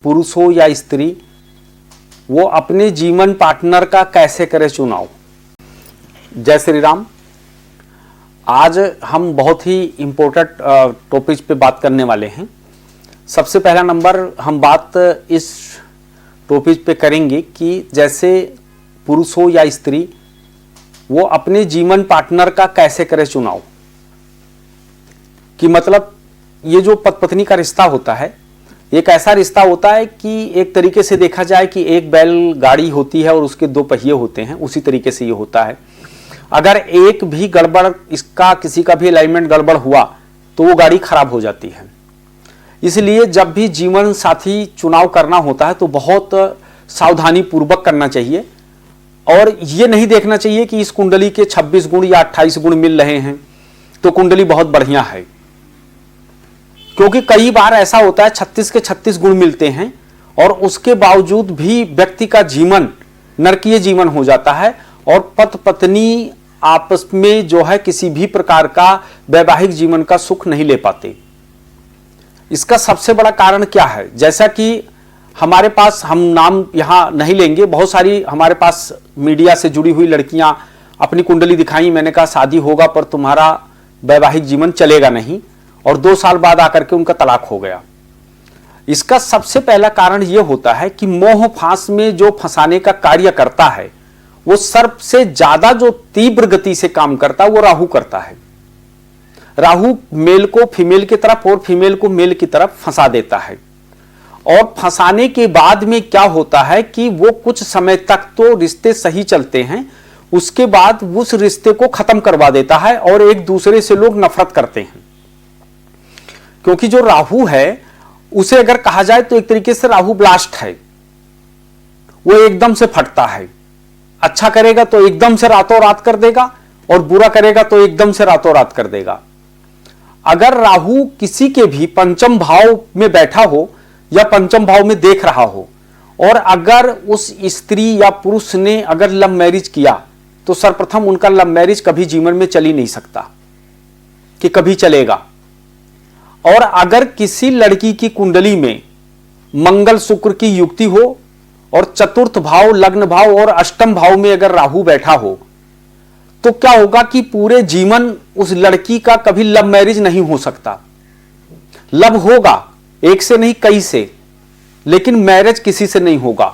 पुरुष हो या स्त्री, वो अपने जीवन पार्टनर का कैसे करे चुनाव। जय श्री राम। आज हम बहुत ही इम्पोर्टेंट टॉपिक पे बात करने वाले हैं। सबसे पहला नंबर हम बात इस टॉपिक पे करेंगे कि जैसे पुरुष हो या स्त्री, वो अपने जीवन पार्टनर का कैसे करे चुनाव। कि मतलब ये जो पति पत्नी का रिश्ता होता है, एक ऐसा रिश्ता होता है कि एक तरीके से देखा जाए कि एक बैल गाड़ी होती है और उसके दो पहिए होते हैं, उसी तरीके से ये होता है। अगर एक भी गड़बड़, इसका किसी का भी अलाइनमेंट गड़बड़ हुआ तो वो गाड़ी खराब हो जाती है। इसलिए जब भी जीवन साथी चुनाव करना होता है तो बहुत सावधानी पूर्वक करना चाहिए और ये नहीं देखना चाहिए कि इस कुंडली के 26 गुण या 28 गुण मिल रहे हैं तो कुंडली बहुत बढ़िया है। क्योंकि कई बार ऐसा होता है 36 के 36 गुण मिलते हैं और उसके बावजूद भी व्यक्ति का जीवन नरकीय जीवन हो जाता है और पति पत्नी आपस में जो है किसी भी प्रकार का वैवाहिक जीवन का सुख नहीं ले पाते। इसका सबसे बड़ा कारण क्या है? जैसा कि हमारे पास, हम नाम यहां नहीं लेंगे, बहुत सारी हमारे पास मीडिया से जुड़ी हुई लड़कियां अपनी कुंडली दिखाई, मैंने कहा शादी होगा पर तुम्हारा वैवाहिक जीवन चलेगा नहीं, और 2 साल बाद आकर के उनका तलाक हो गया। इसका सबसे पहला कारण यह होता है कि मोह फांस में जो फंसाने का कार्य करता है वो सर्प से ज्यादा जो तीव्र गति से काम करता है वो राहु करता है। राहु मेल को फीमेल की तरफ और फीमेल को मेल की तरफ फंसा देता है और फंसाने के बाद में क्या होता है कि वो कुछ समय तक तो रिश्ते सही चलते हैं, उसके बाद उस रिश्ते को खत्म करवा देता है और एक दूसरे से लोग नफरत करते हैं। क्योंकि जो राहु है उसे अगर कहा जाए तो एक तरीके से राहु ब्लास्ट है, वो एकदम से फटता है। अच्छा करेगा तो एकदम से रातों रात कर देगा और बुरा करेगा तो एकदम से रातों रात कर देगा। अगर राहु किसी के भी पंचम भाव में बैठा हो या पंचम भाव में देख रहा हो और अगर उस स्त्री या पुरुष ने अगर लव मैरिज किया तो सर्वप्रथम उनका लव मैरिज कभी जीवन में चल ही नहीं सकता कि कभी चलेगा। और अगर किसी लड़की की कुंडली में मंगल शुक्र की युक्ति हो और चतुर्थ भाव, लग्न भाव और अष्टम भाव में अगर राहु बैठा हो तो क्या होगा कि पूरे जीवन उस लड़की का कभी लव मैरिज नहीं हो सकता। लव होगा एक से नहीं कई से, लेकिन मैरिज किसी से नहीं होगा।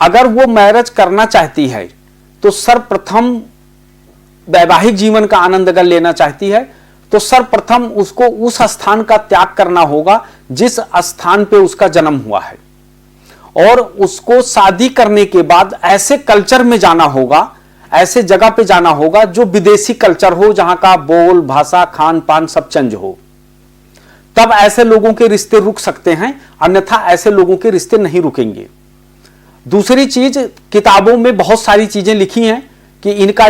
अगर वो मैरिज करना चाहती है तो सर्वप्रथम वैवाहिक जीवन का आनंद अगर लेना चाहती है तो सर्वप्रथम उसको उस स्थान का त्याग करना होगा जिस स्थान पे उसका जन्म हुआ है, और उसको शादी करने के बाद ऐसे कल्चर में जाना होगा, ऐसे जगह पे जाना होगा जो विदेशी कल्चर हो, जहां का बोल भाषा खान पान सब चेंज हो। तब ऐसे लोगों के रिश्ते रुक सकते हैं, अन्यथा ऐसे लोगों के रिश्ते नहीं रुकेंगे। दूसरी चीज, किताबों में बहुत सारी चीजें लिखी हैं कि इनका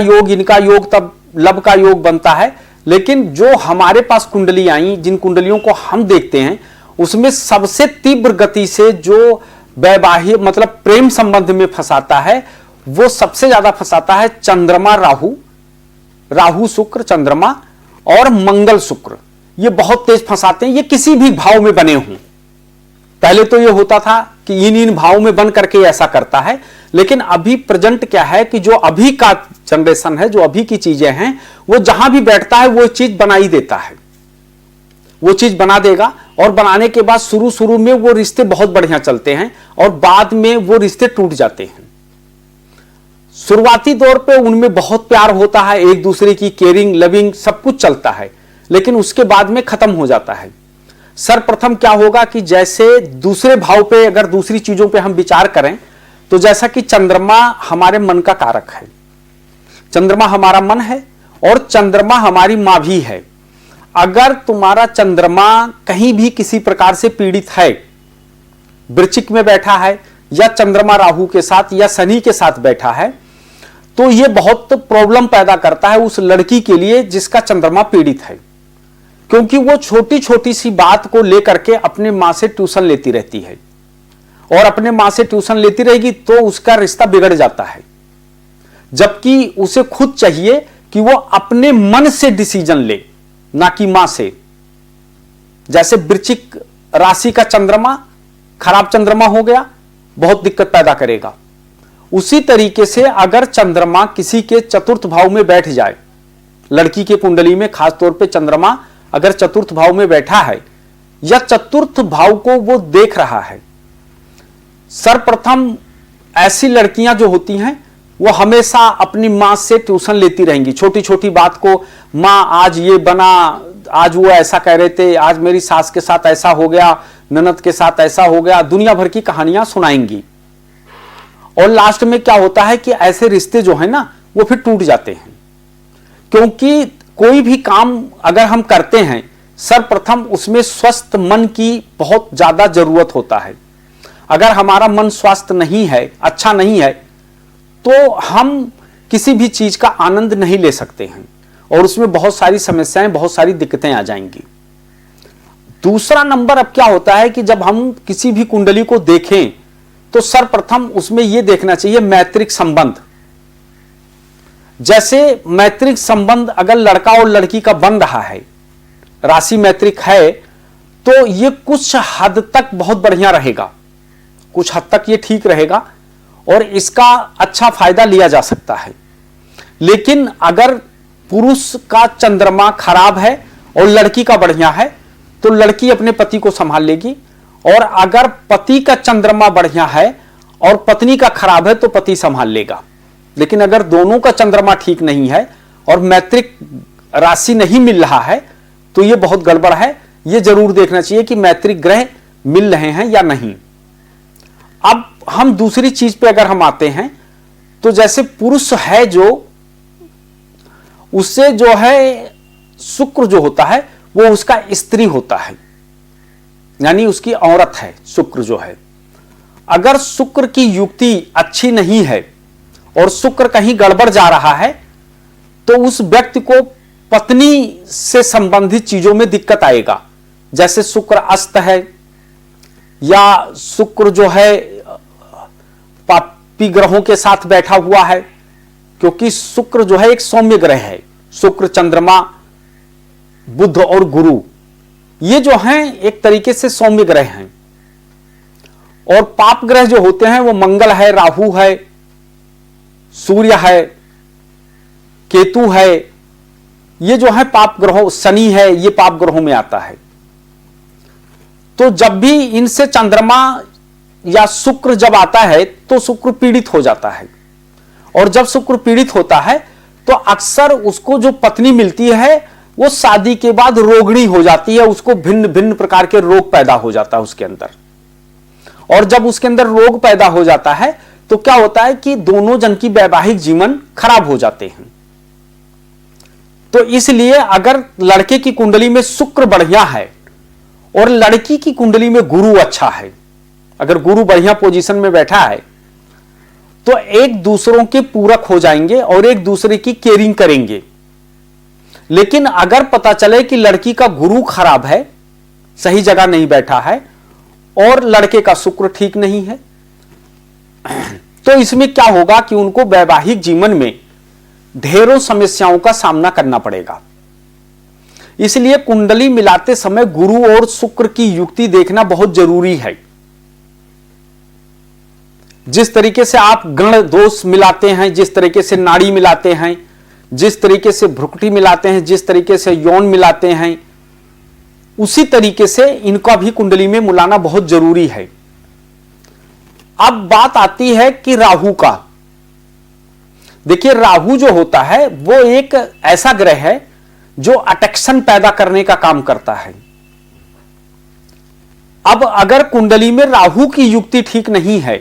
योग तब लव का योग बनता है, लेकिन जो हमारे पास कुंडली आई, जिन कुंडलियों को हम देखते हैं, उसमें सबसे तीव्र गति से जो वैवाहिक मतलब प्रेम संबंध में फंसाता है वो सबसे ज्यादा फंसाता है चंद्रमा राहु, राहु शुक्र चंद्रमा और मंगल शुक्र। ये बहुत तेज फंसाते हैं, ये किसी भी भाव में बने हों। पहले तो ये होता था कि इन भाव में बन करके ऐसा करता है, लेकिन अभी प्रेजेंट क्या है कि जो अभी का जनरेशन है, जो अभी की चीजें हैं, वो जहां भी बैठता है वो चीज बना ही देता है। वो चीज बना देगा और बनाने के बाद शुरू में वो रिश्ते बहुत बढ़िया चलते हैं और बाद में वो रिश्ते टूट जाते हैं। शुरुआती दौर पे उनमें बहुत प्यार होता है, एक दूसरे की केयरिंग लविंग सब कुछ चलता है, लेकिन उसके बाद में खत्म हो जाता है। सर्वप्रथम क्या होगा कि जैसे दूसरे भाव पे अगर दूसरी चीजों पे हम विचार करें तो जैसा कि चंद्रमा हमारे मन का कारक है, चंद्रमा हमारा मन है और चंद्रमा हमारी मां भी है। अगर तुम्हारा चंद्रमा कहीं भी किसी प्रकार से पीड़ित है, वृश्चिक में बैठा है या चंद्रमा राहु के साथ या शनि के साथ बैठा है, तो यह बहुत प्रॉब्लम पैदा करता है उस लड़की के लिए जिसका चंद्रमा पीड़ित है। क्योंकि वो छोटी छोटी सी बात को लेकर के अपने मां से ट्यूशन लेती रहती है और अपने मां से ट्यूशन लेती रहेगी तो उसका रिश्ता बिगड़ जाता है। जबकि उसे खुद चाहिए कि वो अपने मन से डिसीजन ले, ना कि मां से। जैसे वृश्चिक राशि का चंद्रमा खराब चंद्रमा हो गया, बहुत दिक्कत पैदा करेगा। उसी तरीके से अगर चंद्रमा किसी के चतुर्थ भाव में बैठ जाए, लड़की के कुंडली में खासतौर पे चंद्रमा अगर चतुर्थ भाव में बैठा है या चतुर्थ भाव को वो देख रहा है, सर्वप्रथम ऐसी लड़कियां जो होती हैं वो हमेशा अपनी मां से ट्यूशन लेती रहेंगी। छोटी छोटी बात को, मां आज ये बना, आज वो ऐसा कह रहे थे, आज मेरी सास के साथ ऐसा हो गया, ननद के साथ ऐसा हो गया, दुनिया भर की कहानियां सुनाएंगी। और लास्ट में क्या होता है कि ऐसे रिश्ते जो है ना वो फिर टूट जाते हैं। क्योंकि कोई भी काम अगर हम करते हैं, सर्वप्रथम उसमें स्वस्थ मन की बहुत ज्यादा जरूरत होता है। अगर हमारा मन स्वस्थ नहीं है, अच्छा नहीं है, तो हम किसी भी चीज का आनंद नहीं ले सकते हैं और उसमें बहुत सारी समस्याएं, बहुत सारी दिक्कतें आ जाएंगी। दूसरा नंबर अब क्या होता है कि जब हम किसी भी कुंडली को देखें तो सर्वप्रथम उसमें यह देखना चाहिए मैत्रिक संबंध। जैसे मैत्रिक संबंध अगर लड़का और लड़की का बन रहा है, राशि मैत्रिक है, तो यह कुछ हद तक बहुत बढ़िया रहेगा, कुछ हद तक ये ठीक रहेगा और इसका अच्छा फायदा लिया जा सकता है। लेकिन अगर पुरुष का चंद्रमा खराब है और लड़की का बढ़िया है तो लड़की अपने पति को संभाल लेगी, और अगर पति का चंद्रमा बढ़िया है और पत्नी का खराब है तो पति संभाल लेगा। लेकिन अगर दोनों का चंद्रमा ठीक नहीं है और मैत्रिक राशि नहीं मिल रहा है तो यह बहुत गड़बड़ है। यह जरूर देखना चाहिए कि मैत्रिक ग्रह मिल रहे हैं या नहीं। अब हम दूसरी चीज पे अगर हम आते हैं तो जैसे पुरुष है जो, उससे जो है शुक्र जो होता है वो उसका स्त्री होता है, यानी उसकी औरत है शुक्र जो है। अगर शुक्र की युक्ति अच्छी नहीं है और शुक्र कहीं गड़बड़ जा रहा है तो उस व्यक्ति को पत्नी से संबंधित चीजों में दिक्कत आएगा। जैसे शुक्र अस्त है या शुक्र जो है पापी ग्रहों के साथ बैठा हुआ है, क्योंकि शुक्र जो है एक सौम्य ग्रह है। शुक्र, चंद्रमा, बुध और गुरु ये जो हैं एक तरीके से सौम्य ग्रह हैं। और पाप ग्रह जो होते हैं वो मंगल है, राहु है, सूर्य है, केतु है, ये जो है पाप ग्रहों, शनि है, ये पाप ग्रहों में आता है। तो जब भी इनसे चंद्रमा या शुक्र जब आता है तो शुक्र पीड़ित हो जाता है, और जब शुक्र पीड़ित होता है तो अक्सर उसको जो पत्नी मिलती है वो शादी के बाद रोगिणी हो जाती है, उसको भिन्न भिन्न प्रकार के रोग पैदा हो जाता है उसके अंदर। और जब उसके अंदर रोग पैदा हो जाता है तो क्या होता है कि दोनों जन की वैवाहिक जीवन खराब हो जाते हैं। तो इसलिए अगर लड़के की कुंडली में शुक्र बढ़िया है और लड़की की कुंडली में गुरु अच्छा है, अगर गुरु बढ़िया पोजीशन में बैठा है तो एक दूसरों के पूरक हो जाएंगे और एक दूसरे की केयरिंग करेंगे। लेकिन अगर पता चले कि लड़की का गुरु खराब है, सही जगह नहीं बैठा है, और लड़के का शुक्र ठीक नहीं है, तो इसमें क्या होगा कि उनको वैवाहिक जीवन में ढेरों समस्याओं का सामना करना पड़ेगा। इसलिए कुंडली मिलाते समय गुरु और शुक्र की युक्ति देखना बहुत जरूरी है। जिस तरीके से आप गण दोष मिलाते हैं, जिस तरीके से नाड़ी मिलाते हैं, जिस तरीके से भ्रुकुटी मिलाते हैं, जिस तरीके से यौन मिलाते हैं, उसी तरीके से इनका भी कुंडली में मिलाना बहुत जरूरी है। अब बात आती है कि राहु का। देखिए, राहु जो होता है वो एक ऐसा ग्रह है जो अट्रैक्शन पैदा करने का काम करता है। अब अगर कुंडली में राहु की युक्ति ठीक नहीं है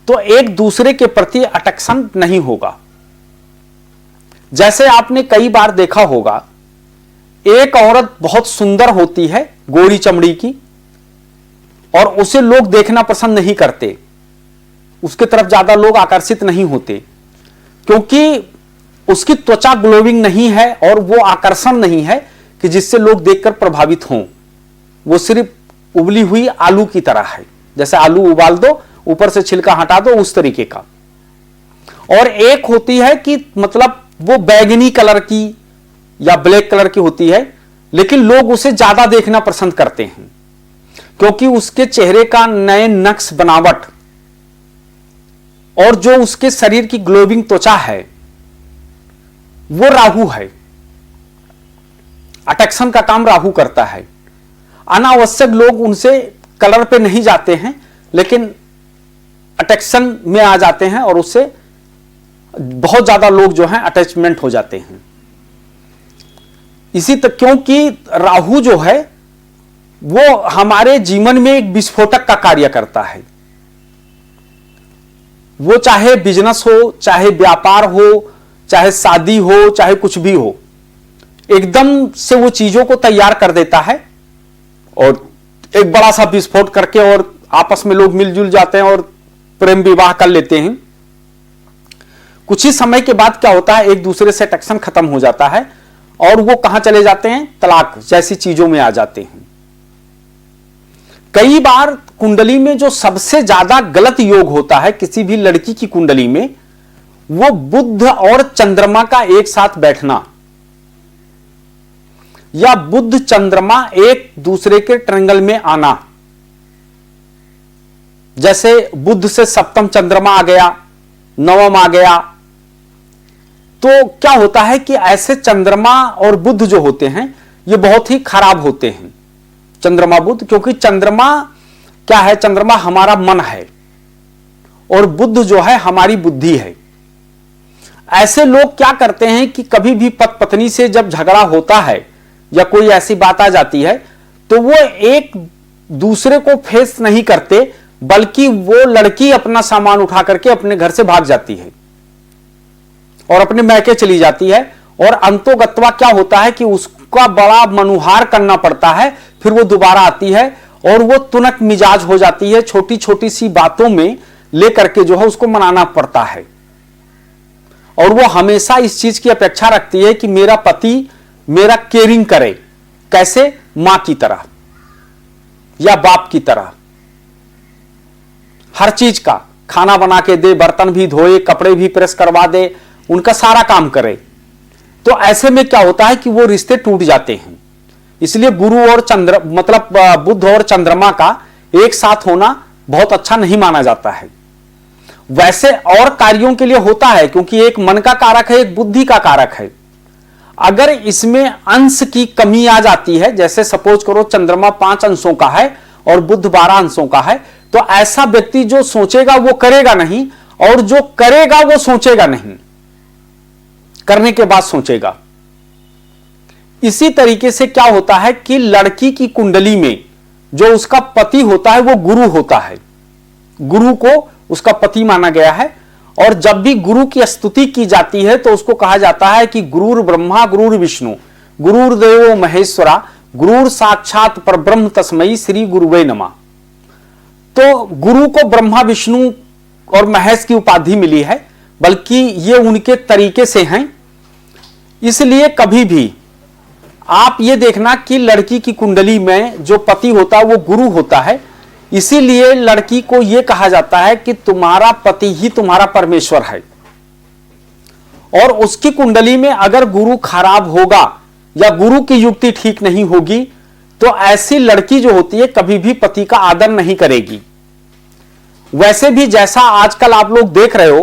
तो एक दूसरे के प्रति अट्रैक्शन नहीं होगा। जैसे आपने कई बार देखा होगा, एक औरत बहुत सुंदर होती है, गोरी चमड़ी की, और उसे लोग देखना पसंद नहीं करते, उसके तरफ ज्यादा लोग आकर्षित नहीं होते, क्योंकि उसकी त्वचा ग्लोइंग नहीं है और वो आकर्षण नहीं है कि जिससे लोग देखकर प्रभावित हों। वो सिर्फ उबली हुई आलू की तरह है, जैसे आलू उबाल दो, ऊपर से छिलका हटा दो, उस तरीके का। और एक होती है कि मतलब वो बैगनी कलर की या ब्लैक कलर की होती है, लेकिन लोग उसे ज्यादा देखना पसंद करते हैं। क्योंकि उसके चेहरे का नए नक्श बनावट और जो उसके शरीर की ग्लोविंग त्वचा है वो राहु है। अट्रैक्शन का काम राहु करता है। अनावश्यक लोग उनसे कलर पे नहीं जाते हैं, लेकिन अट्रैक्शन में आ जाते हैं और उससे बहुत ज्यादा लोग जो हैं अटैचमेंट हो जाते हैं। इसी तक क्योंकि राहु जो है वो हमारे जीवन में एक विस्फोटक का कार्य करता है। वो चाहे बिजनेस हो, चाहे व्यापार हो, चाहे शादी हो, चाहे कुछ भी हो, एकदम से वो चीजों को तैयार कर देता है और एक बड़ा सा विस्फोट करके और आपस में लोग मिलजुल जाते हैं और प्रेम विवाह कर लेते हैं। कुछ ही समय के बाद क्या होता है, एक दूसरे से अट्रैक्शन खत्म हो जाता है और वो कहां चले जाते हैं, तलाक जैसी चीजों में आ जाते हैं। कई बार कुंडली में जो सबसे ज्यादा गलत योग होता है किसी भी लड़की की कुंडली में, वो बुध और चंद्रमा का एक साथ बैठना या बुध चंद्रमा एक दूसरे के ट्रायंगल में आना। जैसे बुध से सप्तम चंद्रमा आ गया, नवम आ गया, तो क्या होता है कि ऐसे चंद्रमा और बुध जो होते हैं ये बहुत ही खराब होते हैं, चंद्रमा बुध। क्योंकि चंद्रमा क्या है, चंद्रमा हमारा मन है और बुध जो है हमारी बुद्धि है। ऐसे लोग क्या करते हैं कि कभी भी पति पत्नी से जब झगड़ा होता है या कोई ऐसी बात आ जाती है तो वो एक दूसरे को फेस नहीं करते, बल्कि वो लड़की अपना सामान उठा करके अपने घर से भाग जाती है और अपने मैके चली जाती है। और अंतोगत्वा क्या होता है कि उसका बड़ा मनुहार करना पड़ता है, फिर वो दोबारा आती है और वो तुनक मिजाज हो जाती है। छोटी छोटी सी बातों में लेकर के जो है उसको मनाना पड़ता है और वो हमेशा इस चीज की अपेक्षा रखती है कि मेरा पति मेरा केयरिंग करे। कैसे, मां की तरह या बाप की तरह, हर चीज का खाना बना के दे, बर्तन भी धोए, कपड़े भी प्रेस करवा दे, उनका सारा काम करे। तो ऐसे में क्या होता है कि वो रिश्ते टूट जाते हैं। इसलिए गुरु और चंद्र मतलब बुध और चंद्रमा का एक साथ होना बहुत अच्छा नहीं माना जाता है। वैसे और कार्यों के लिए होता है, क्योंकि एक मन का कारक है, एक बुद्धि का कारक है। अगर इसमें अंश की कमी आ जाती है, जैसे सपोज करो चंद्रमा 5 अंशों का है और बुध 12 अंशों का है, तो ऐसा व्यक्ति जो सोचेगा वो करेगा नहीं और जो करेगा वो सोचेगा नहीं, करने के बाद सोचेगा। इसी तरीके से क्या होता है कि लड़की की कुंडली में जो उसका पति होता है वो गुरु होता है, गुरु को उसका पति माना गया है। और जब भी गुरु की स्तुति की जाती है तो उसको कहा जाता है कि गुरुर ब्रह्मा गुरुर विष्णु गुरुर्देवो महेश्वरा गुरुर साक्षात परब्रह्म तस्मै श्री गुरुवे नमः। तो गुरु को ब्रह्मा विष्णु और महेश की उपाधि मिली है, बल्कि ये उनके तरीके से हैं। इसलिए कभी भी आप ये देखना कि लड़की की कुंडली में जो पति होता है वो गुरु होता है। इसीलिए लड़की को यह कहा जाता है कि तुम्हारा पति ही तुम्हारा परमेश्वर है। और उसकी कुंडली में अगर गुरु खराब होगा या गुरु की युक्ति ठीक नहीं होगी तो ऐसी लड़की जो होती है कभी भी पति का आदर नहीं करेगी। वैसे भी जैसा आजकल आप लोग देख रहे हो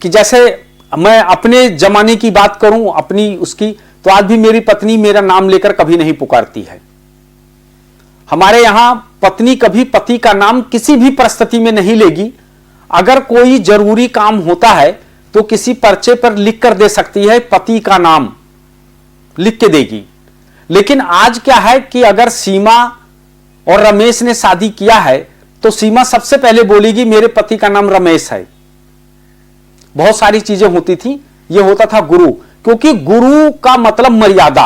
कि जैसे मैं अपने जमाने की बात करूं अपनी उसकी, तो आज भी मेरी पत्नी मेरा नाम लेकर कभी नहीं पुकारती है। हमारे यहां पत्नी कभी पति का नाम किसी भी परिस्थिति में नहीं लेगी। अगर कोई जरूरी काम होता है तो किसी पर्चे पर लिख कर दे सकती है, पति का नाम लिख के देगी। लेकिन आज क्या है कि अगर सीमा और रमेश ने शादी किया है तो सीमा सबसे पहले बोलेगी मेरे पति का नाम रमेश है। बहुत सारी चीजें होती थी, यह होता था गुरु, क्योंकि गुरु का मतलब मर्यादा।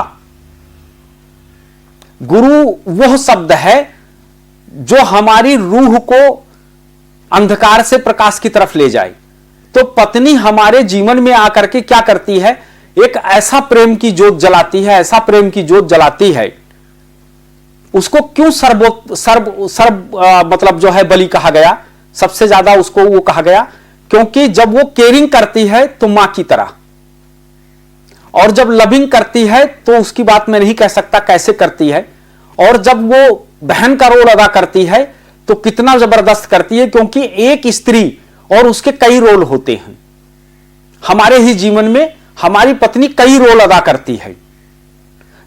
गुरु वह शब्द है जो हमारी रूह को अंधकार से प्रकाश की तरफ ले जाए। तो पत्नी हमारे जीवन में आकर के क्या करती है, एक ऐसा प्रेम की जोत जलाती है, ऐसा प्रेम की जोत जलाती है। उसको क्यों सर्व मतलब जो है बलि कहा गया, सबसे ज्यादा उसको वो कहा गया, क्योंकि जब वो केयरिंग करती है तो मां की तरह, और जब लविंग करती है तो उसकी बात मैं नहीं कह सकता कैसे करती है, और जब वो बहन का रोल अदा करती है तो कितना जबरदस्त करती है, क्योंकि एक स्त्री और उसके कई रोल होते हैं। हमारे ही जीवन में हमारी पत्नी कई रोल अदा करती है।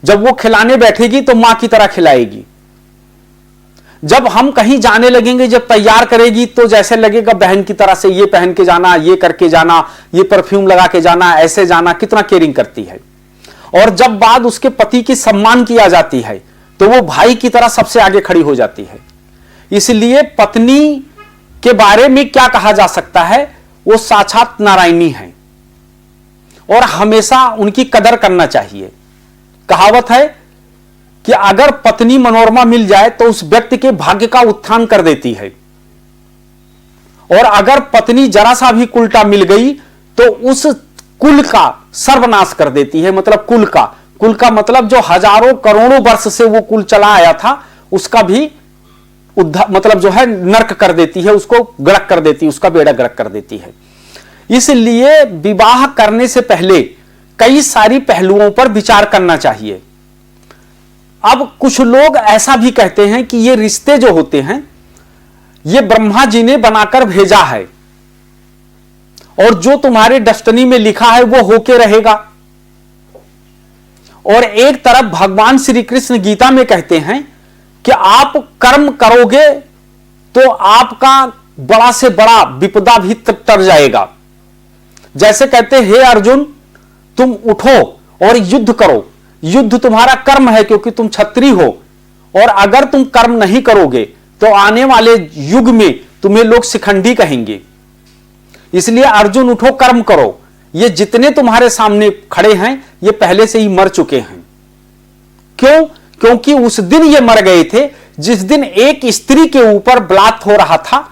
जब वो खिलाने बैठेगी तो मां की तरह खिलाएगी, जब हम कहीं जाने लगेंगे, जब तैयार करेगी तो जैसे लगेगा बहन की तरह से, ये पहन के जाना, ये करके जाना, ये परफ्यूम लगा के जाना, ऐसे जाना, कितना केयरिंग करती है। और जब बाद उसके पति की सम्मान किया जाती है तो वो भाई की तरह सबसे आगे खड़ी हो जाती है। इसलिए पत्नी के बारे में क्या कहा जा सकता है, वो साक्षात नारायणी है और हमेशा उनकी कदर करना चाहिए। कहावत है कि अगर पत्नी मनोरमा मिल जाए तो उस व्यक्ति के भाग्य का उत्थान कर देती है, और अगर पत्नी जरा सा भी उल्टा मिल गई तो उस कुल का सर्वनाश कर देती है। मतलब कुल का मतलब जो हजारों करोड़ों वर्ष से वो कुल चला आया था उसका भी मतलब जो है नरक कर देती है, उसको गड़क कर देती है, उसका बेड़ा गड़क कर देती है। इसलिए विवाह करने से पहले कई सारी पहलुओं पर विचार करना चाहिए। अब कुछ लोग ऐसा भी कहते हैं कि ये रिश्ते जो होते हैं ये ब्रह्मा जी ने बनाकर भेजा है और जो तुम्हारे डेस्टिनी में लिखा है वो होके रहेगा। और एक तरफ भगवान श्री कृष्ण गीता में कहते हैं कि आप कर्म करोगे तो आपका बड़ा से बड़ा विपदा भी तर जाएगा। जैसे कहते हे अर्जुन, तुम उठो और युद्ध करो, युद्ध तुम्हारा कर्म है क्योंकि तुम क्षत्रिय हो, और अगर तुम कर्म नहीं करोगे तो आने वाले युग में तुम्हें लोग शिखंडी कहेंगे। इसलिए अर्जुन उठो, कर्म करो। ये जितने तुम्हारे सामने खड़े हैं ये पहले से ही मर चुके हैं। क्यों? क्योंकि उस दिन ये मर गए थे जिस दिन एक स्त्री के ऊपर बलात्कार हो रहा था,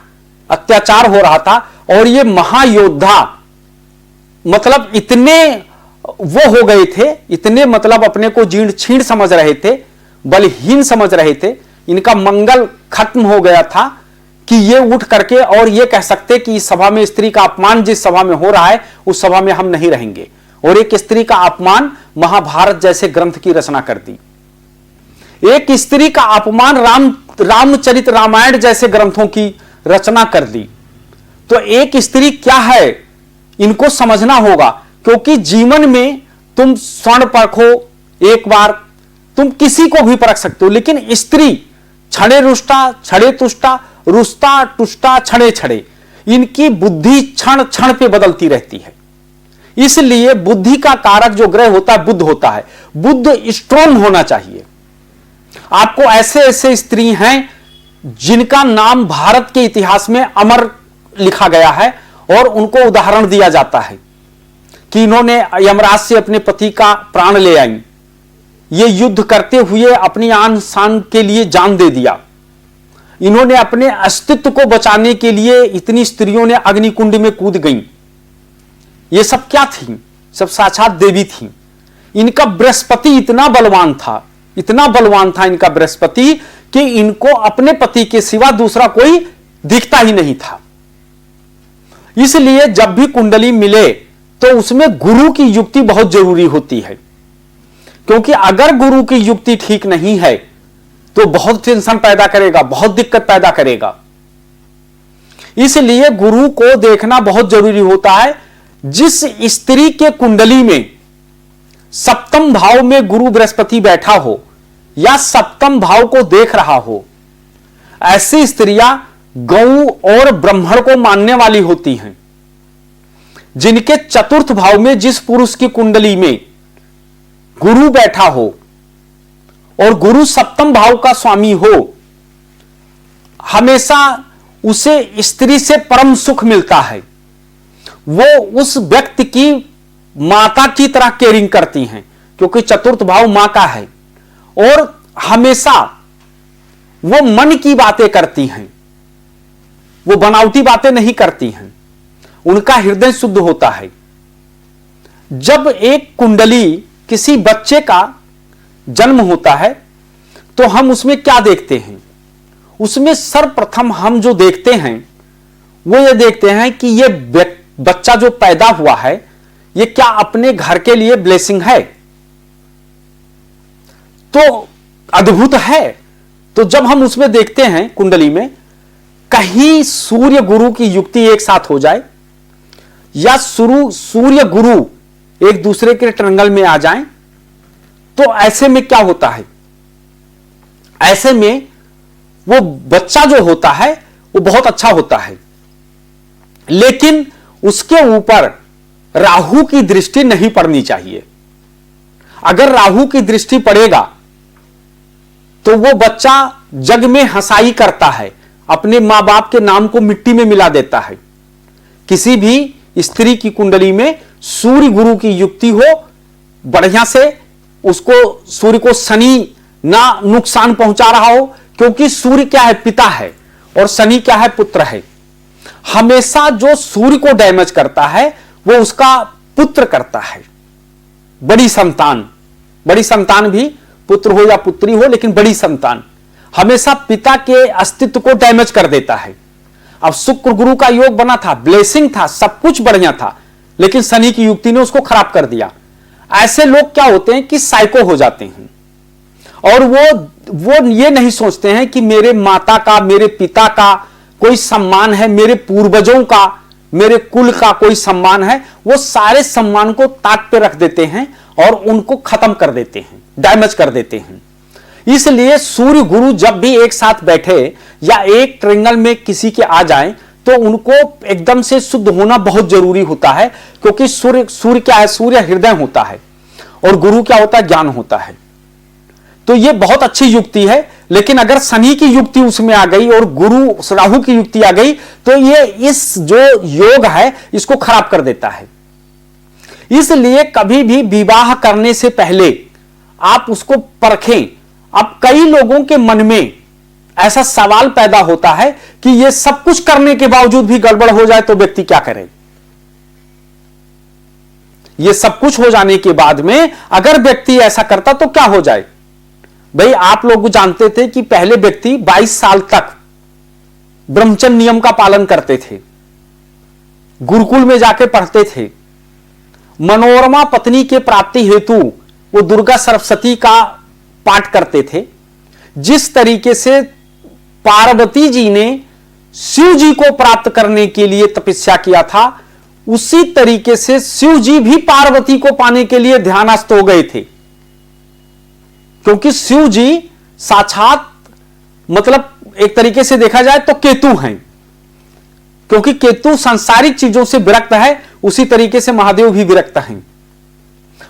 अत्याचार हो रहा था, और ये महायोद्धा मतलब इतने वो हो गए थे, इतने मतलब अपने को जीर्ण छीण समझ रहे थे, बलहीन समझ रहे थे, इनका मंगल खत्म हो गया था कि ये उठ करके और ये कह सकते कि इस सभा में स्त्री का अपमान जिस सभा में हो रहा है उस सभा में हम नहीं रहेंगे। और एक स्त्री का अपमान महाभारत जैसे ग्रंथ की रचना कर दी। एक स्त्री का अपमान रामचरित रामायण जैसे ग्रंथों की रचना कर दी। तो एक स्त्री क्या है इनको समझना होगा, क्योंकि जीवन में तुम स्वर्ण परखो एक बार, तुम किसी को भी परख सकते हो, लेकिन स्त्री छड़े रुष्टा छड़े तुष्टा, रुष्टा टुष्टा छड़े छड़े, इनकी बुद्धि क्षण क्षण पे बदलती रहती है। इसलिए बुद्धि का कारक जो ग्रह होता है बुध होता है। बुध स्ट्रॉन्ग होना चाहिए। आपको ऐसे ऐसे स्त्री हैं जिनका नाम भारत के इतिहास में अमर लिखा गया है और उनको उदाहरण दिया जाता है कि इन्होंने यमराज से अपने पति का प्राण ले आई, ये युद्ध करते हुए अपनी आन शान के लिए जान दे दिया, इन्होंने अपने अस्तित्व को बचाने के लिए इतनी स्त्रियों ने अग्निकुंड में कूद गईं। ये सब क्या थी? सब साक्षात देवी थी। इनका बृहस्पति इतना बलवान था, इतना बलवान था इनका बृहस्पति कि इनको अपने पति के सिवा दूसरा कोई दिखता ही नहीं था। इसलिए जब भी कुंडली मिले तो उसमें गुरु की युक्ति बहुत जरूरी होती है, क्योंकि अगर गुरु की युक्ति ठीक नहीं है तो बहुत टेंशन पैदा करेगा, बहुत दिक्कत पैदा करेगा। इसलिए गुरु को देखना बहुत जरूरी होता है। जिस स्त्री के कुंडली में सप्तम भाव में गुरु बृहस्पति बैठा हो या सप्तम भाव को देख रहा हो, ऐसी स्त्रियां गौ और ब्राह्मण को मानने वाली होती हैं। जिनके चतुर्थ भाव में जिस पुरुष की कुंडली में गुरु बैठा हो और गुरु सप्तम भाव का स्वामी हो, हमेशा उसे स्त्री से परम सुख मिलता है। वो उस व्यक्ति की माता की तरह केयरिंग करती हैं, क्योंकि चतुर्थ भाव मां का है, और हमेशा वो मन की बातें करती हैं, वो बनावटी बातें नहीं करती हैं, उनका हृदय शुद्ध होता है। जब एक कुंडली किसी बच्चे का जन्म होता है तो हम उसमें क्या देखते हैं? उसमें सर्वप्रथम हम जो देखते हैं वो ये देखते हैं कि ये बच्चा जो पैदा हुआ है ये क्या अपने घर के लिए ब्लेसिंग है। तो अद्भुत है। तो जब हम उसमें देखते हैं कुंडली में कहीं सूर्य गुरु की युक्ति एक साथ हो जाए या सूर्य गुरु एक दूसरे के ट्रायंगल में आ जाएं, तो ऐसे में क्या होता है, ऐसे में वो बच्चा जो होता है वो बहुत अच्छा होता है, लेकिन उसके ऊपर राहु की दृष्टि नहीं पड़नी चाहिए। अगर राहु की दृष्टि पड़ेगा तो वो बच्चा जग में हंसाई करता है, अपने मां बाप के नाम को मिट्टी में मिला देता है। किसी भी स्त्री की कुंडली में सूर्य गुरु की युक्ति हो, बढ़िया से उसको सूर्य को शनि ना नुकसान पहुंचा रहा हो, क्योंकि सूर्य क्या है, पिता है, और शनि क्या है, पुत्र है। हमेशा जो सूर्य को डैमेज करता है वो उसका पुत्र करता है, बड़ी संतान भी, पुत्र हो या पुत्री हो, लेकिन बड़ी संतान हमेशा पिता के अस्तित्व को डैमेज कर देता है। अब शुक्र गुरु का योग बना था, ब्लेसिंग था, सब कुछ बढ़िया था, लेकिन शनि की युक्ति ने उसको खराब कर दिया। ऐसे लोग क्या होते हैं कि साइको हो जाते हैं, और वो ये नहीं सोचते हैं कि मेरे माता का, मेरे पिता का कोई सम्मान है, मेरे पूर्वजों का, मेरे कुल का कोई सम्मान है। वो सारे सम्मान को ताक पे रख देते हैं और उनको खत्म कर देते हैं, डैमेज कर देते हैं। इसलिए सूर्य गुरु जब भी एक साथ बैठे या एक ट्रायंगल में किसी के आ जाएं, तो उनको एकदम से शुद्ध होना बहुत जरूरी होता है, क्योंकि सूर्य क्या है, सूर्य हृदय होता है, और गुरु क्या होता है, ज्ञान होता है। तो यह बहुत अच्छी युक्ति है, लेकिन अगर शनि की युक्ति उसमें आ गई और गुरु राहु की युक्ति आ गई, तो ये इस जो योग है इसको खराब कर देता है। इसलिए कभी भी विवाह करने से पहले आप उसको परखें। अब कई लोगों के मन में ऐसा सवाल पैदा होता है कि ये सब कुछ करने के बावजूद भी गड़बड़ हो जाए तो व्यक्ति क्या करे। ये सब कुछ हो जाने के बाद में अगर व्यक्ति ऐसा करता तो क्या हो जाए। भाई आप लोग जानते थे कि पहले व्यक्ति 22 साल तक ब्रह्मचर्य नियम का पालन करते थे, गुरुकुल में जाके पढ़ते थे, मनोरमा पत्नी के प्राप्ति हेतु वो दुर्गा सरस्वती का पाठ करते थे। जिस तरीके से पार्वती जी ने शिव जी को प्राप्त करने के लिए तपस्या किया था, उसी तरीके से शिव जी भी पार्वती को पाने के लिए ध्यानस्थ हो गए थे, क्योंकि शिव जी साक्षात मतलब एक तरीके से देखा जाए तो केतु हैं, क्योंकि केतु सांसारिक चीजों से विरक्त है, उसी तरीके से महादेव भी विरक्त हैं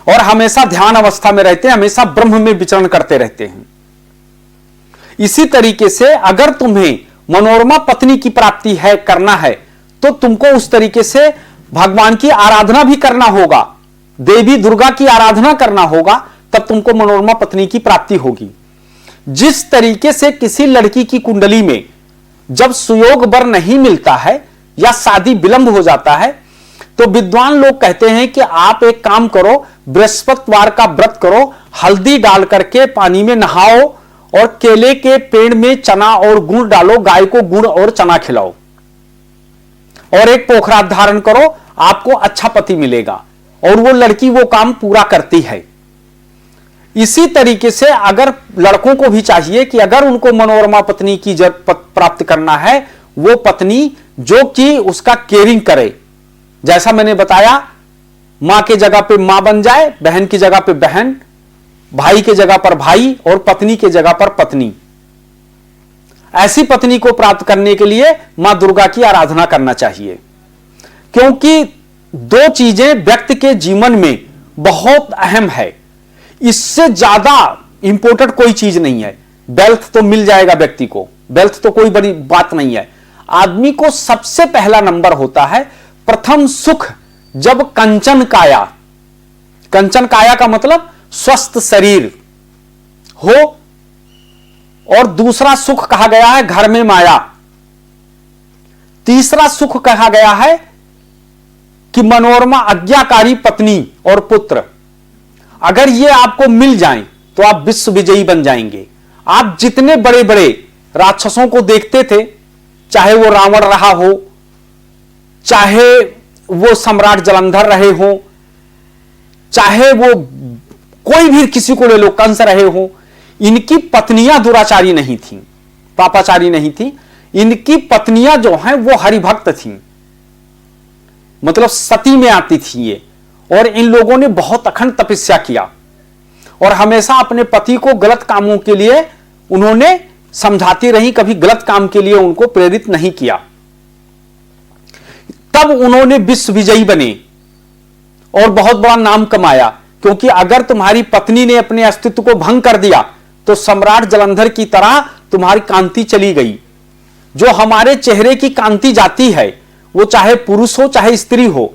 और हमेशा ध्यान अवस्था में रहते हैं, हमेशा ब्रह्म में विचरण करते रहते हैं। इसी तरीके से अगर तुम्हें मनोरमा पत्नी की प्राप्ति है, करना है, तो तुमको उस तरीके से भगवान की आराधना भी करना होगा, देवी दुर्गा की आराधना करना होगा, तब तुमको मनोरमा पत्नी की प्राप्ति होगी। जिस तरीके से किसी लड़की की कुंडली में जब सुयोग वर नहीं मिलता है या शादी विलंब हो जाता है, तो विद्वान लोग कहते हैं कि आप एक काम करो, बृहस्पतिवार का व्रत करो, हल्दी डाल करके पानी में नहाओ और केले के पेड़ में चना और गुड़ डालो, गाय को गुड़ और चना खिलाओ और एक पोखरा धारण करो, आपको अच्छा पति मिलेगा। और वो लड़की वो काम पूरा करती है। इसी तरीके से अगर लड़कों को भी चाहिए कि अगर उनको मनोरमा पत्नी की प्राप्त करना है, वो पत्नी जो कि उसका केयरिंग करे, जैसा मैंने बताया, मां के जगह पे मां बन जाए, बहन की जगह पे बहन, भाई के जगह पर भाई और पत्नी के जगह पर पत्नी। ऐसी पत्नी को प्राप्त करने के लिए मां दुर्गा की आराधना करना चाहिए, क्योंकि दो चीजें व्यक्ति के जीवन में बहुत अहम है। इससे ज्यादा इंपोर्टेंट कोई चीज नहीं है। वेल्थ तो मिल जाएगा व्यक्ति को, वेल्थ तो कोई बड़ी बात नहीं है। आदमी को सबसे पहला नंबर होता है प्रथम सुख, जब कंचन काया, कंचन काया का मतलब स्वस्थ शरीर हो, और दूसरा सुख कहा गया है घर में माया। तीसरा सुख कहा गया है कि मनोरमा आज्ञाकारी पत्नी और पुत्र। अगर ये आपको मिल जाएं तो आप विश्व विजयी बन जाएंगे। आप जितने बड़े बड़े राक्षसों को देखते थे, चाहे वो रावण रहा हो, चाहे वो सम्राट जलंधर रहे हो, चाहे वो कोई भी किसी को ले लो, कंस रहे हो, इनकी पत्नियां दुराचारी नहीं थीं, पापाचारी नहीं थी। इनकी पत्नियां जो हैं वो हरिभक्त थीं, मतलब सती में आती थी ये। और इन लोगों ने बहुत अखंड तपस्या किया और हमेशा अपने पति को गलत कामों के लिए उन्होंने समझाती रही, कभी गलत काम के लिए उनको प्रेरित नहीं किया। तब उन्होंने विश्व विजयी बने और बहुत बड़ा नाम कमाया, क्योंकि अगर तुम्हारी पत्नी ने अपने अस्तित्व को भंग कर दिया तो सम्राट जालंधर की तरह तुम्हारी कांति चली गई। जो हमारे चेहरे की कांति जाती है, वो चाहे पुरुष हो चाहे स्त्री हो,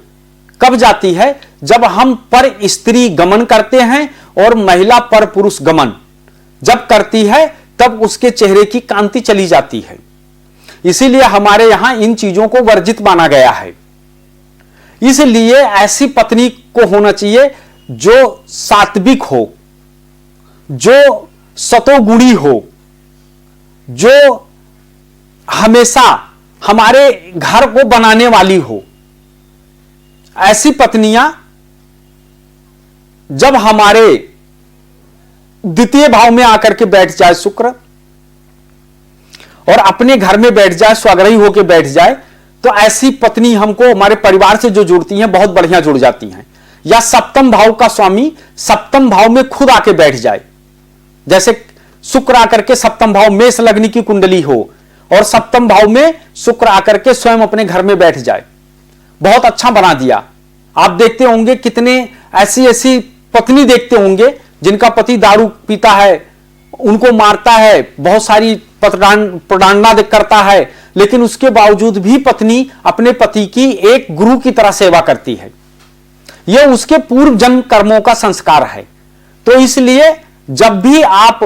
कब जाती है? जब हम पर स्त्री गमन करते हैं और महिला पर पुरुष गमन जब करती है, तब उसके चेहरे की कांति चली जाती है। इसीलिए हमारे यहां इन चीजों को वर्जित माना गया है। इसलिए ऐसी पत्नी को होना चाहिए जो सात्विक हो, जो सतोगुणी हो, जो हमेशा हमारे घर को बनाने वाली हो। ऐसी पत्नियां जब हमारे द्वितीय भाव में आकर के बैठ जाए शुक्र और अपने घर में बैठ जाए, स्वाग्रही होकर बैठ जाए, तो ऐसी पत्नी हमको हमारे परिवार से जो जुड़ती हैं बहुत बढ़िया जुड़ जाती हैं। या सप्तम भाव का स्वामी सप्तम भाव में खुद आके बैठ जाए, जैसे शुक्र आकर के सप्तम भाव मेष लग्न की कुंडली हो और सप्तम भाव में शुक्र आकर के स्वयं अपने घर में बैठ जाए, बहुत अच्छा बना दिया। आप देखते होंगे कितने ऐसी ऐसी पत्नी देखते होंगे जिनका पति दारू पीता है, उनको मारता है, बहुत सारी प्रताड़ना करता है, लेकिन उसके बावजूद भी पत्नी अपने पति की एक गुरु की तरह सेवा करती है। यह उसके पूर्व जन्म कर्मों का संस्कार है। तो इसलिए जब भी आप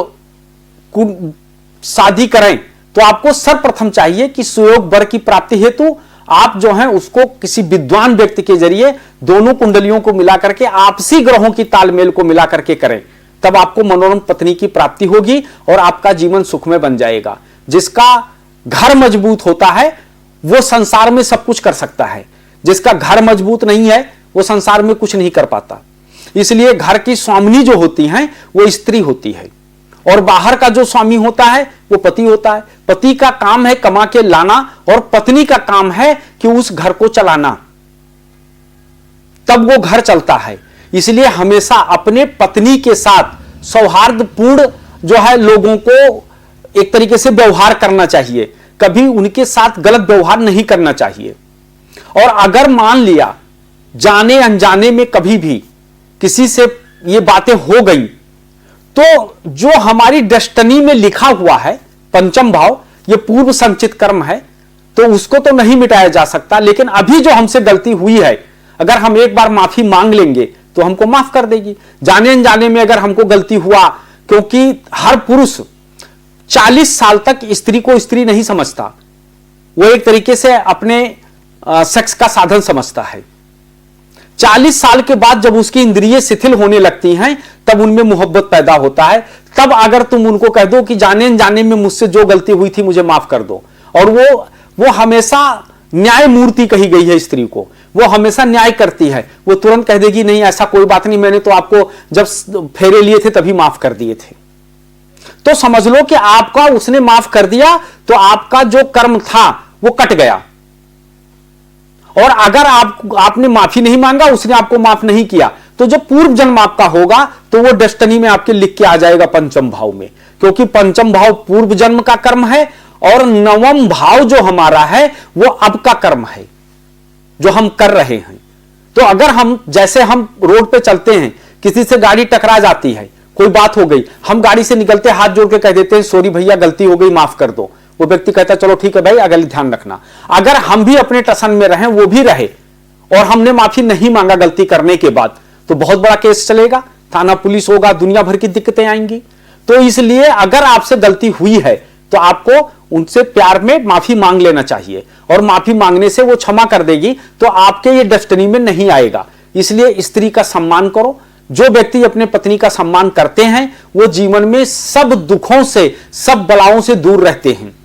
शादी करें तो आपको सर्वप्रथम चाहिए कि सुयोग वर की प्राप्ति हेतु आप जो हैं उसको किसी विद्वान व्यक्ति के जरिए दोनों कुंडलियों को मिलाकर के आपसी ग्रहों की तालमेल को मिलाकर के करें, तब आपको मनोरम पत्नी की प्राप्ति होगी और आपका जीवन सुखमय बन जाएगा। जिसका घर मजबूत होता है वो संसार में सब कुछ कर सकता है, जिसका घर मजबूत नहीं है वो संसार में कुछ नहीं कर पाता। इसलिए घर की स्वामिनी जो होती हैं वो स्त्री होती है और बाहर का जो स्वामी होता है वो पति होता है। पति का काम है कमा के लाना और पत्नी का काम है कि उस घर को चलाना, तब वो घर चलता है। इसलिए हमेशा अपने पत्नी के साथ सौहार्दपूर्ण जो है लोगों को एक तरीके से व्यवहार करना चाहिए, कभी उनके साथ गलत व्यवहार नहीं करना चाहिए। और अगर मान लिया जाने अनजाने में कभी भी किसी से ये बातें हो गई, तो जो हमारी डेस्टिनी में लिखा हुआ है पंचम भाव, ये पूर्व संचित कर्म है, तो उसको तो नहीं मिटाया जा सकता। लेकिन अभी जो हमसे गलती हुई है, अगर हम एक बार माफी मांग लेंगे तो हमको माफ कर देगी। जाने अनजाने में अगर हमको गलती हुआ, क्योंकि हर पुरुष 40 साल तक स्त्री को स्त्री नहीं समझता, वो एक तरीके से अपने सेक्स का साधन समझता है। 40 साल के बाद जब उसकी इंद्रियां शिथिल होने लगती हैं, तब उनमें मोहब्बत पैदा होता है। तब अगर तुम उनको कह दो कि जाने अनजाने में मुझसे जो गलती हुई थी मुझे माफ कर दो, और वो हमेशा न्याय मूर्ति कही गई है स्त्री को, वो हमेशा न्याय करती है। वो तुरंत कह देगी नहीं ऐसा कोई बात नहीं, मैंने तो आपको जब फेरे लिए थे तभी माफ कर दिए थे। तो समझ लो कि आपका उसने माफ कर दिया तो आपका जो कर्म था वो कट गया। और अगर आपने माफी नहीं मांगा, उसने आपको माफ नहीं किया, तो जो पूर्व जन्म आपका होगा तो वो डेस्टिनी में आपके लिख के आ जाएगा पंचम भाव में, क्योंकि पंचम भाव पूर्व जन्म का कर्म है और नवम भाव जो हमारा है वो अब का कर्म है जो हम कर रहे हैं। तो अगर हम जैसे हम रोड पे चलते हैं, किसी से गाड़ी टकरा जाती है, कोई बात हो गई, हम गाड़ी से निकलते हाथ जोड़ के कह देते हैं सॉरी भैया गलती हो गई माफ कर दो, वो व्यक्ति कहता है चलो ठीक है भाई अगले ध्यान रखना। अगर हम भी अपने टसन में रहें, वो भी रहे, और हमने माफी नहीं मांगा गलती करने के बाद, तो बहुत बड़ा केस चलेगा, थाना पुलिस होगा, दुनिया भर की दिक्कतें आएंगी। तो इसलिए अगर आपसे गलती हुई है तो आपको उनसे प्यार में माफी मांग लेना चाहिए, और माफी मांगने से वो क्षमा कर देगी तो आपके ये डेस्टिनी में नहीं आएगा। इसलिए स्त्री का सम्मान करो। जो व्यक्ति अपने पत्नी का सम्मान करते हैं वो जीवन में सब दुखों से, सब बलाओं से दूर रहते हैं।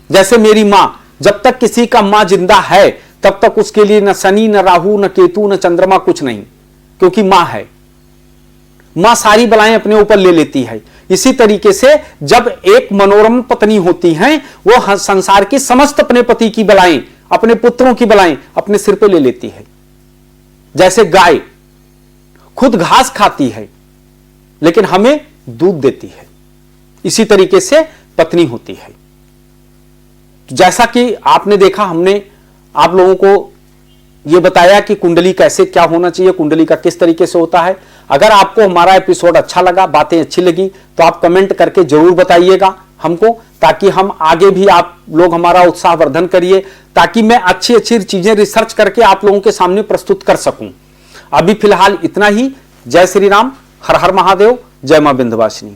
जैसे मेरी मां, जब तक किसी का मां जिंदा है तब तक उसके लिए न शनि न राहु न केतु न चंद्रमा कुछ नहीं, क्योंकि मां है। मां सारी बलाएं अपने ऊपर ले लेती है। इसी तरीके से जब एक मनोरम पत्नी होती है, वो संसार की समस्त अपने पति की बलाएं, अपने पुत्रों की बलाएं अपने सिर पे ले लेती है। जैसे गाय खुद घास खाती है लेकिन हमें दूध देती है, इसी तरीके से पत्नी होती है। जैसा कि आपने देखा, हमने आप लोगों को यह बताया कि कुंडली कैसे क्या होना चाहिए, कुंडली का किस तरीके से होता है। अगर आपको हमारा एपिसोड अच्छा लगा, बातें अच्छी लगी, तो आप कमेंट करके जरूर बताइएगा हमको, ताकि हम आगे भी आप लोग हमारा उत्साहवर्धन करिए, ताकि मैं अच्छी अच्छी चीजें रिसर्च करके आप लोगों के सामने प्रस्तुत कर सकूं। अभी फिलहाल इतना ही। जय श्री राम, हर हर महादेव, जय मां विंध्यवासिनी।